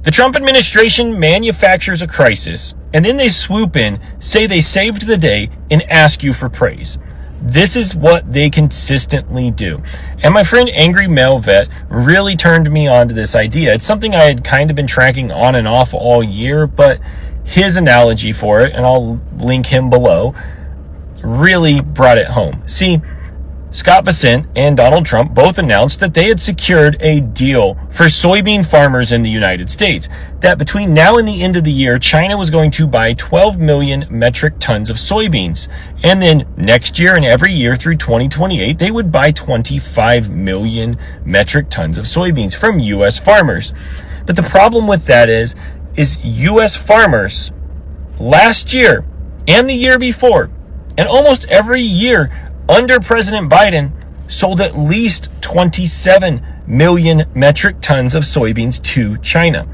The Trump administration manufactures a crisis, and then they swoop in, say they saved the day, and ask you for praise. This is what they consistently do. And my friend Angry Male Vet really turned me on to this idea. It's something I had kind of been tracking on and off all year, but his analogy for it, and I'll link him below, really brought it home. See, Scott Bessent and Donald Trump both announced that they had secured a deal for soybean farmers in the United States, that between now and the end of the year, China was going to buy 12 million metric tons of soybeans. And then next year and every year through 2028, they would buy 25 million metric tons of soybeans from U.S. farmers. But the problem with that is U.S. farmers last year and the year before, and almost every year under President Biden, sold at least 27 million metric tons of soybeans to China.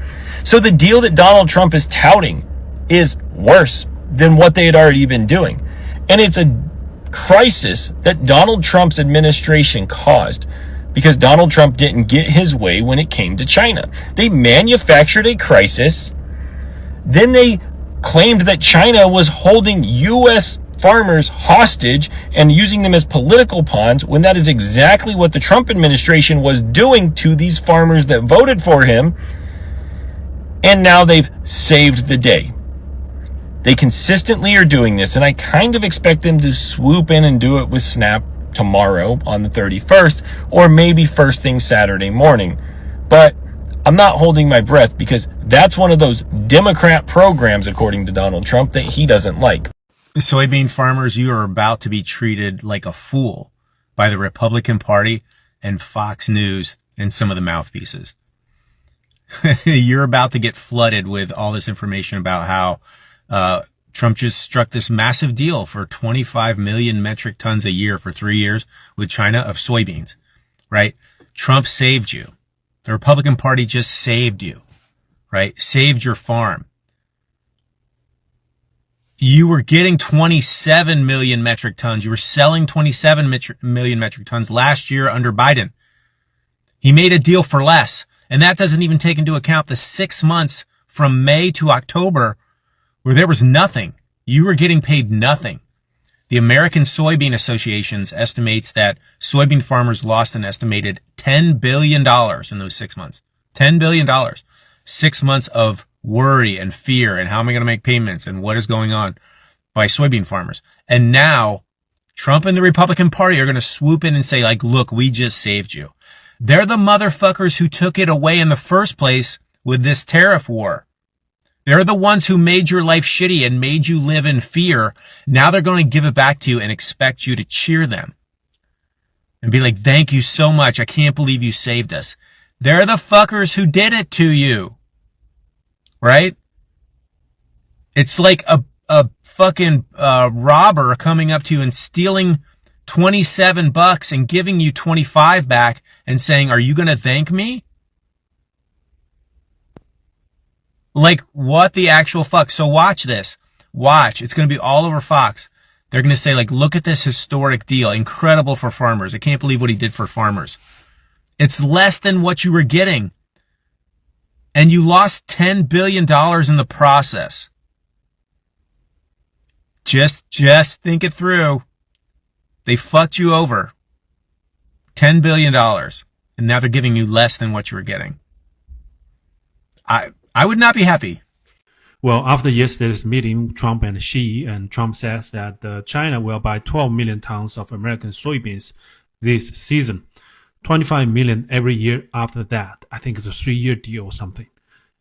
So the deal that Donald Trump is touting is worse than what they had already been doing. And it's a crisis that Donald Trump's administration caused because Donald Trump didn't get his way when it came to China. They manufactured a crisis. Then they claimed that China was holding U.S. farmers hostage and using them as political pawns, when that is exactly what the Trump administration was doing to these farmers that voted for him. And now they've saved the day. They consistently are doing this, and I kind of expect them to swoop in and do it with Snap tomorrow on the 31st, or maybe first thing Saturday morning. But I'm not holding my breath, because that's one of those Democrat programs, according to Donald Trump, that he doesn't like. Soybean farmers, you are about to be treated like a fool by the Republican Party and Fox News and some of the mouthpieces. You're about to get flooded with all this information about how Trump just struck this massive deal for 25 million metric tons a year for 3 years with China of soybeans, right? Trump saved you. The Republican Party just saved you, right? Saved your farm. You were getting 27 million metric tons. You were selling 27 million metric tons last year under Biden. He made a deal for less. And that doesn't even take into account the 6 months from May to October where there was nothing. You were getting paid nothing. The American Soybean Association estimates that soybean farmers lost an estimated $10 billion in those 6 months. $10 billion. 6 months of worry and fear and how am I going to make payments and what is going on by soybean farmers. And now Trump and the Republican Party are going to swoop in and say, like, look, we just saved you. They're the motherfuckers who took it away in the first place with this tariff war. They're the ones who made your life shitty and made you live in fear. Now they're going to give it back to you and expect you to cheer them and be like, thank you so much. I can't believe you saved us. They're the fuckers who did it to you. Right? It's like a fucking robber coming up to you and stealing $27 and giving you 25 back and saying, are you going to thank me? Like, what the actual fuck? So watch this. Watch. It's going to be all over Fox. They're going to say, like, look at this historic deal. Incredible for farmers. I can't believe what he did for farmers. It's less than what you were getting. And you lost $10 billion in the process. Just think it through. They fucked you over. $10 billion. And now they're giving you less than what you were getting. I would not be happy. Well, after yesterday's meeting, Trump and Xi, and Trump says that China will buy 12 million tons of American soybeans this season. 25 million every year after that. I think it's a 3-year deal or something.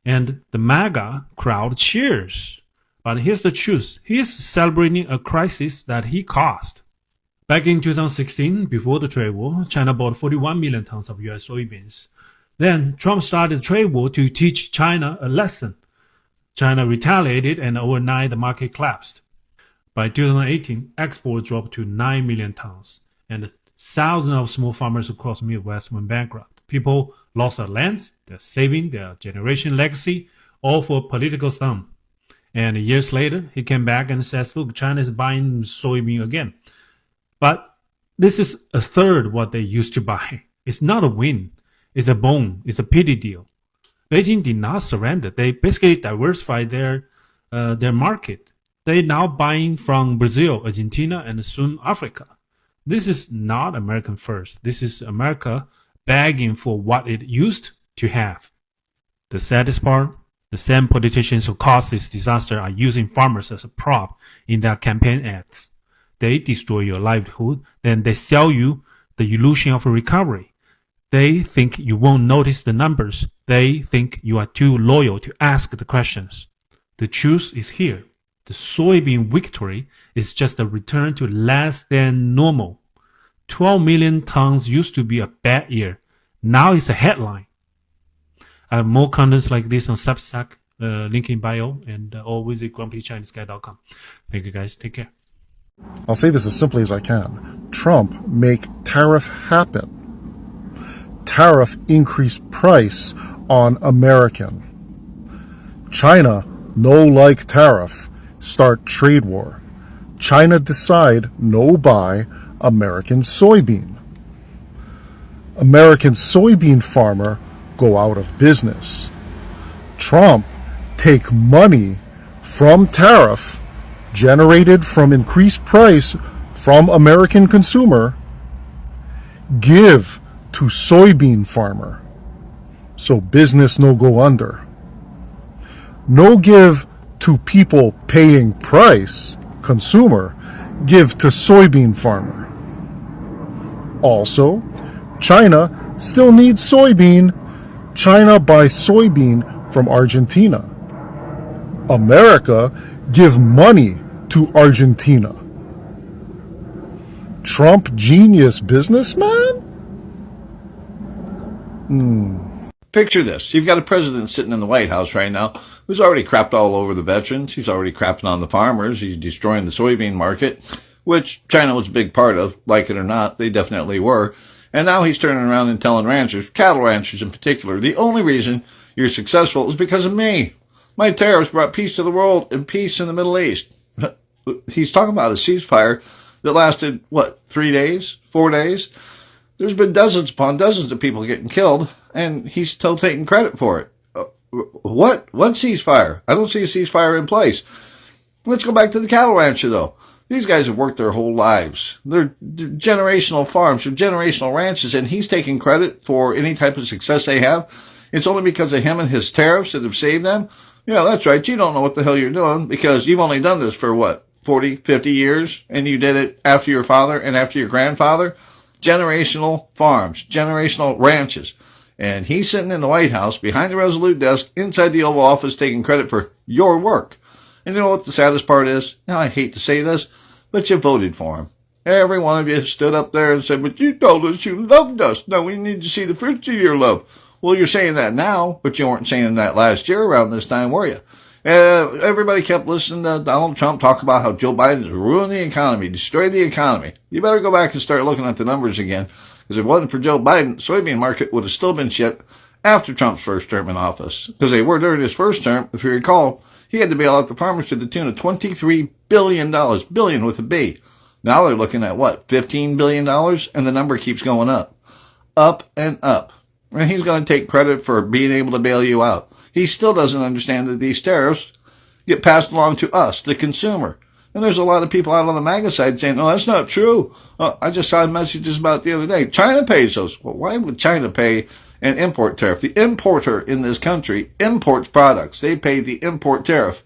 And the MAGA crowd cheers. But here's the truth. He's celebrating a crisis that he caused. Back in 2016, before the trade war, China bought 41 million tons of US soybeans. Then Trump started the trade war to teach China a lesson. China retaliated and overnight the market collapsed. By 2018, exports dropped to 9 million tons. And thousands of small farmers across the Midwest went bankrupt. People lost their lands, their saving, their generation legacy, all for political stunt. And years later, he came back and says, look, China is buying soybean again. But this is a third what they used to buy. It's not a win. It's a bone. It's a pity deal. Beijing did not surrender. They basically diversified their market. They now buying from Brazil, Argentina, and soon Africa. This is not American first. This is America begging for what it used to have. The saddest part, the same politicians who caused this disaster are using farmers as a prop in their campaign ads. They destroy your livelihood, then they sell you the illusion of a recovery. They think you won't notice the numbers. They think you are too loyal to ask the questions. The truth is here. The soybean victory is just a return to less than normal. 12 million tons used to be a bad year. Now it's a headline. I have more contents like this on Substack, link in bio, and or visit grumpychinesguy.com. Thank you guys. Take care. I'll say this as simply as I can. Trump make tariff happen. Tariff increase price on American. China no like tariff. Start trade war. China decide no buy American soybean. American soybean farmer go out of business. Trump take money from tariff generated from increased price from American consumer, give to soybean farmer. So business no go under. No give to people paying price, consumer, give to soybean farmer. Also, China still needs soybean. China buys soybean from Argentina. America give money to Argentina. Trump genius businessman? Picture this. You've got a president sitting in the White House right now who's already crapped all over the veterans. He's already crapping on the farmers. He's destroying the soybean market, which China was a big part of, like it or not. They definitely were. And now he's turning around and telling ranchers, cattle ranchers in particular, the only reason you're successful is because of me. My tariffs brought peace to the world and peace in the Middle East. He's talking about a ceasefire that lasted, 3 days, 4 days? There's been dozens upon dozens of people getting killed, and he's still taking credit for it. What ceasefire? I don't see a ceasefire in place. Let's go back to the cattle rancher, though. These guys have worked their whole lives. They're generational farms, they're generational ranches, and he's taking credit for any type of success they have. It's only because of him and his tariffs that have saved them. Yeah, that's right. You don't know what the hell you're doing because you've only done this for 40, 50 years, and you did it after your father and after your grandfather. Generational farms, generational ranches. And he's sitting in the White House behind the Resolute desk inside the Oval Office taking credit for your work. And you know what the saddest part is? Now, I hate to say this, but you voted for him. Every one of you stood up there and said, but you told us you loved us. Now we need to see the fruits of your love. Well, you're saying that now, but you weren't saying that last year around this time, were you? Everybody kept listening to Donald Trump talk about how Joe Biden's ruined the economy, destroyed the economy. You better go back and start looking at the numbers again, because if it wasn't for Joe Biden, the soybean market would have still been shit after Trump's first term in office. Because they were during his first term, if you recall, he had to bail out the farmers to the tune of $23 billion, billion with a B. Now they're looking at $15 billion, and the number keeps going up and up. And he's going to take credit for being able to bail you out. He still doesn't understand that these tariffs get passed along to us, the consumer. And there's a lot of people out on the MAGA side saying, no, that's not true. I just saw messages about it the other day. China pays those. Well, why would China pay an import tariff? The importer in this country imports products. They pay the import tariff.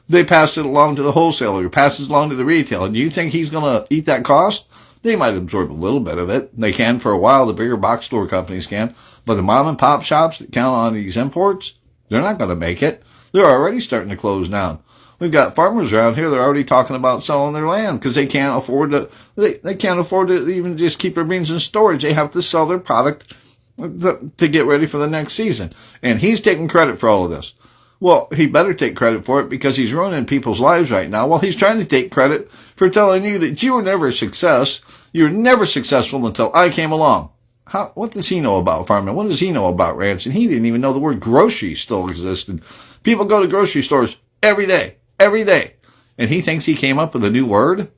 They pass it along to the wholesaler, passes it along to the retailer. Do you think he's going to eat that cost? They might absorb a little bit of it. They can for a while. The bigger box store companies can. But the mom and pop shops that count on these imports, they're not going to make it. They're already starting to close down. We've got farmers around here. They're already talking about selling their land because they can't afford to. They can't afford to even just keep their beans in storage. They have to sell their product to get ready for the next season. And he's taking credit for all of this. Well, he better take credit for it because he's ruining people's lives right now. Well, he's trying to take credit for telling you that you were never a success. You were never successful until I came along. What does he know about farming? What does he know about ranching? He didn't even know the word grocery still existed. People go to grocery stores every day. And he thinks he came up with a new word?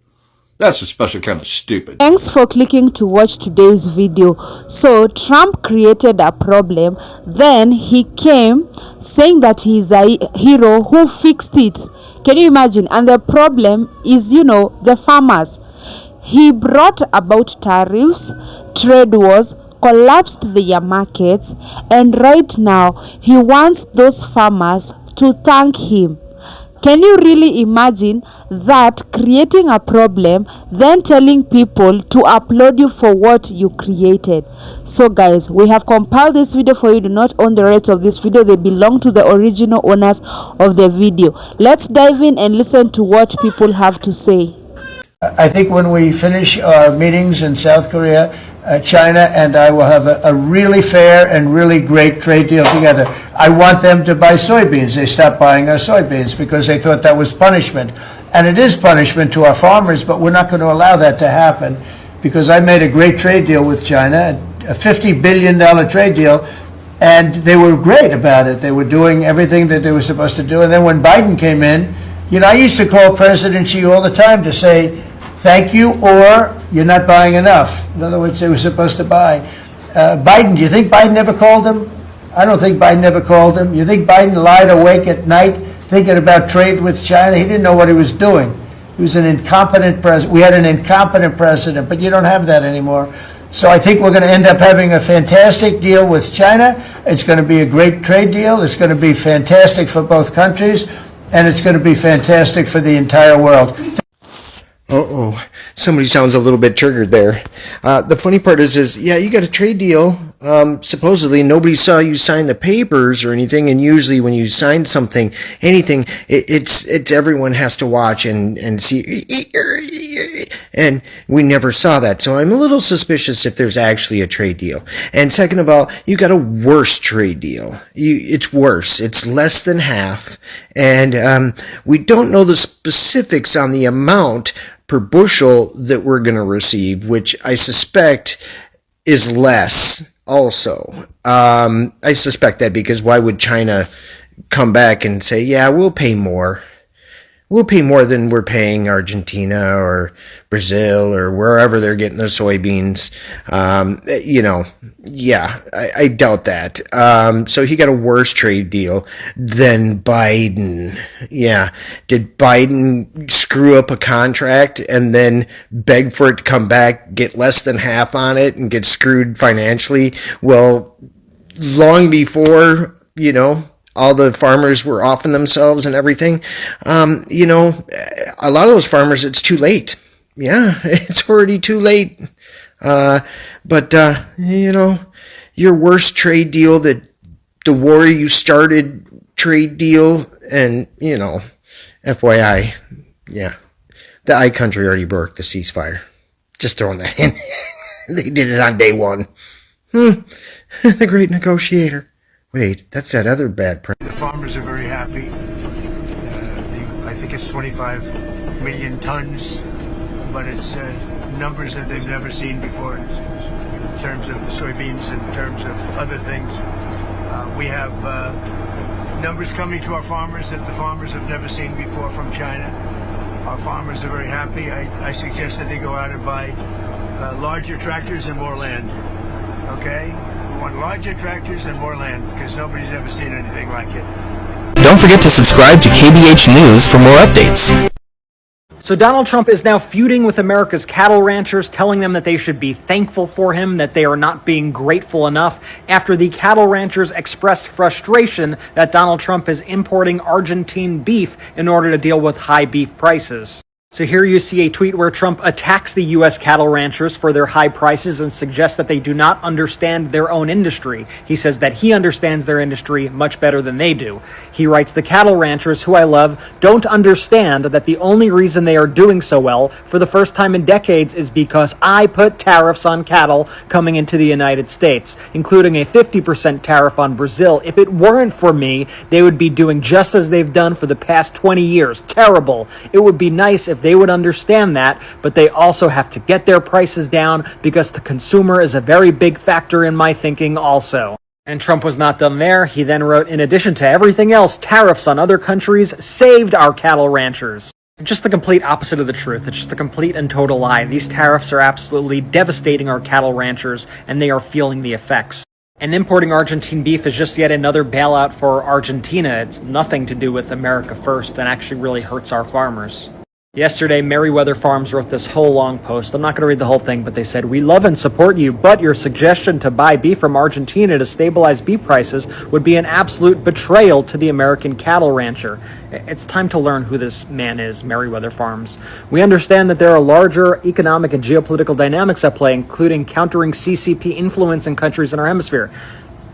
That's especially kind of stupid. Thanks for clicking to watch today's video. So Trump created a problem, then he came saying that he's a hero who fixed it. Can you imagine? And the problem is, the farmers. He brought about tariffs, trade wars, collapsed their markets, and right now he wants those farmers to thank him. Can you really imagine that, creating a problem, then telling people to applaud you for what you created? So guys, we have compiled this video for you. Do not own the rights of this video. They belong to the original owners of the video. Let's dive in and listen to what people have to say. I think when we finish our meetings in South Korea, China and I will have a really fair and really great trade deal together. I want them to buy soybeans. They stopped buying our soybeans because they thought that was punishment. And it is punishment to our farmers, but we're not going to allow that to happen because I made a great trade deal with China, a $50 billion trade deal, and they were great about it. They were doing everything that they were supposed to do. And then when Biden came in, I used to call President Xi all the time to say, thank you, or you're not buying enough. In other words, they were supposed to buy. Biden, do you think Biden ever called him? I don't think Biden ever called him. You think Biden lied awake at night thinking about trade with China? He didn't know what he was doing. He was an incompetent president. We had an incompetent president, but you don't have that anymore. So I think we're going to end up having a fantastic deal with China. It's going to be a great trade deal. It's going to be fantastic for both countries, and it's going to be fantastic for the entire world. Uh-oh, somebody sounds a little bit triggered there. The funny part is, yeah, you got a trade deal. Supposedly nobody saw you sign the papers or anything, and usually when you sign something, anything, it's everyone has to watch and see, and we never saw that. So I'm a little suspicious if there's actually a trade deal. And second of all, you got a worse trade deal. It's worse. It's less than half, and we don't know the specifics on the amount per bushel that we're going to receive, which I suspect is less also. I suspect that because why would China come back and say, yeah, we'll pay more? We'll pay more than we're paying Argentina or Brazil or wherever they're getting their soybeans. Yeah, I doubt that. So he got a worse trade deal than Biden. Yeah. Did Biden screw up a contract and then beg for it to come back, get less than half on it, and get screwed financially? Well, long before, all the farmers were offing themselves and everything. A lot of those farmers, it's too late. Yeah, it's already too late. But your worst trade deal, the war you started trade deal, and, FYI, yeah, the I country already broke the ceasefire. Just throwing that in. They did it on day one. The great negotiator. Wait, that's that other bad president. The farmers are very happy. I think it's 25 million tons, but it's numbers that they've never seen before in terms of the soybeans, in terms of other things. We have numbers coming to our farmers that the farmers have never seen before from China. Our farmers are very happy. I suggest that they go out and buy larger tractors and more land. Okay? We want larger tractors and more land because nobody's ever seen anything like it. Don't forget to subscribe to KBH News for more updates. So Donald Trump is now feuding with America's cattle ranchers, telling them that they should be thankful for him, that they are not being grateful enough, after the cattle ranchers expressed frustration that Donald Trump is importing Argentine beef in order to deal with high beef prices. So here you see a tweet where Trump attacks the U.S. cattle ranchers for their high prices and suggests that they do not understand their own industry. He says that he understands their industry much better than they do. He writes, the cattle ranchers, who I love, don't understand that the only reason they are doing so well for the first time in decades is because I put tariffs on cattle coming into the United States, including a 50% tariff on Brazil. If it weren't for me, they would be doing just as they've done for the past 20 years. Terrible. It would be nice if they would understand that, but they also have to get their prices down because the consumer is a very big factor in my thinking also. And Trump was not done there. He then wrote, in addition to everything else, tariffs on other countries saved our cattle ranchers. Just the complete opposite of the truth. It's just a complete and total lie. These tariffs are absolutely devastating our cattle ranchers, and they are feeling the effects. And importing Argentine beef is just yet another bailout for Argentina. It's nothing to do with America First and actually really hurts our farmers. Yesterday, Merriweather Farms wrote this whole long post. I'm not going to read the whole thing, but they said, "We love and support you, but your suggestion to buy beef from Argentina to stabilize beef prices would be an absolute betrayal to the American cattle rancher." It's time to learn who this man is, Merriweather Farms. "We understand that there are larger economic and geopolitical dynamics at play, including countering CCP influence in countries in our hemisphere.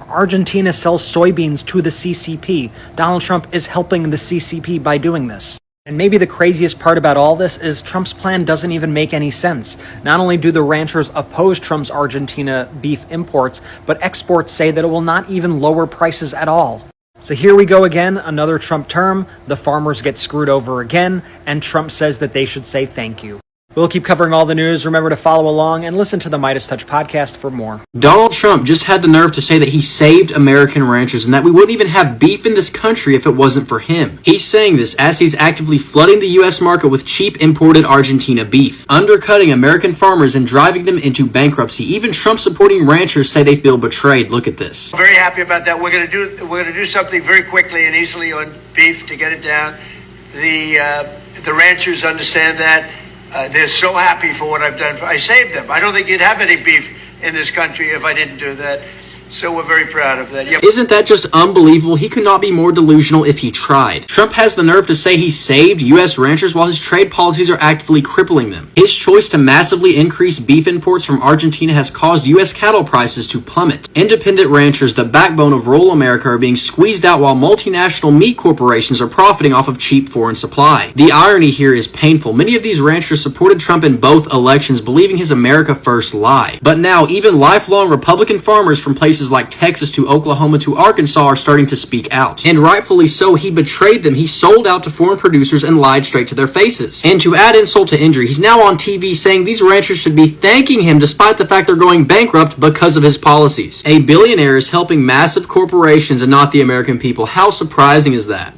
Argentina sells soybeans to the CCP. Donald Trump is helping the CCP by doing this." And maybe the craziest part about all this is Trump's plan doesn't even make any sense. Not only do the ranchers oppose Trump's Argentina beef imports, but exports say that it will not even lower prices at all. So here we go again, another Trump term, the farmers get screwed over again, and Trump says that they should say thank you. We'll keep covering all the news. Remember to follow along and listen to the Midas Touch podcast for more. Donald Trump just had the nerve to say that he saved American ranchers and that we wouldn't even have beef in this country if it wasn't for him. He's saying this as he's actively flooding the U.S. market with cheap imported Argentina beef, undercutting American farmers and driving them into bankruptcy. Even Trump-supporting ranchers say they feel betrayed. Look at this. Very happy about that. We're going to do something very quickly and easily on beef to get it down. The ranchers understand that. They're so happy for what I've done. I saved them. I don't think you'd have any beef in this country if I didn't do that. So we're very proud of that. Yep. Isn't that just unbelievable? He could not be more delusional if he tried. Trump has the nerve to say he saved U.S. ranchers while his trade policies are actively crippling them. His choice to massively increase beef imports from Argentina has caused U.S. cattle prices to plummet. Independent ranchers, the backbone of rural America, are being squeezed out while multinational meat corporations are profiting off of cheap foreign supply. The irony here is painful. Many of these ranchers supported Trump in both elections, believing his America First lie. But now, even lifelong Republican farmers from places like Texas to Oklahoma to Arkansas are starting to speak out. And rightfully so. He betrayed them. He sold out to foreign producers and lied straight to their faces. And to add insult to injury, he's now on TV saying these ranchers should be thanking him despite the fact they're going bankrupt because of his policies. A billionaire is helping massive corporations and not the American people. How surprising is that?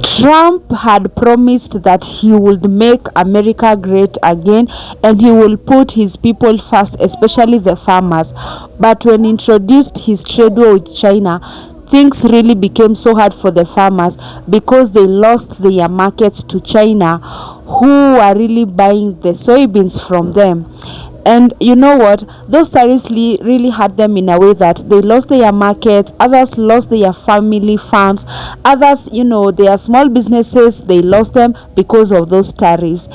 Trump had promised that he would make America great again and he will put his people first, especially the farmers. But when introduced his trade war with China, things really became so hard for the farmers because they lost their markets to China, who are really buying the soybeans from them. And you know what? Those tariffs really hurt them in a way that they lost their markets, others lost their family farms, others, their small businesses, they lost them because of those tariffs.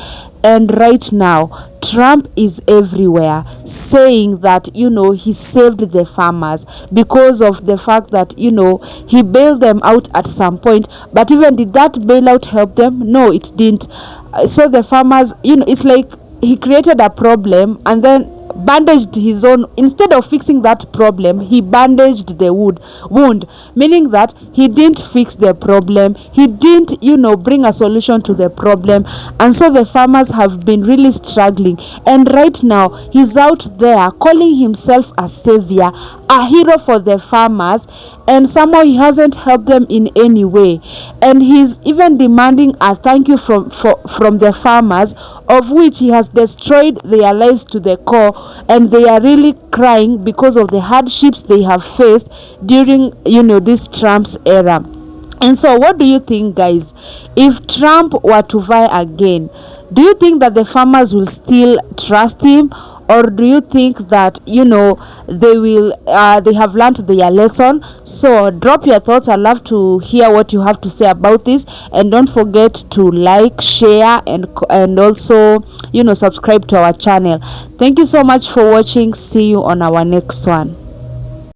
And right now, Trump is everywhere saying that, he saved the farmers because of the fact that, he bailed them out at some point. But even did that bailout help them? No, it didn't. So the farmers, it's like he created a problem and then bandaged his own. Instead of fixing that problem, he bandaged the wound, meaning that he didn't fix the problem, he didn't bring a solution to the problem. And so the farmers have been really struggling, and right now he's out there calling himself a savior, a hero for the farmers, and somehow he hasn't helped them in any way. And he's even demanding a thank you from the farmers, of which he has destroyed their lives to the core, and they are really crying because of the hardships they have faced during this Trump's era. And so what do you think, guys? If Trump were to vie again, do you think that the farmers will still trust him, or do you think that they have learned their lesson? So drop your thoughts. I'd love to hear what you have to say about this, and don't forget to like, share, and also subscribe to our channel. Thank you so much for watching. See you on our next one.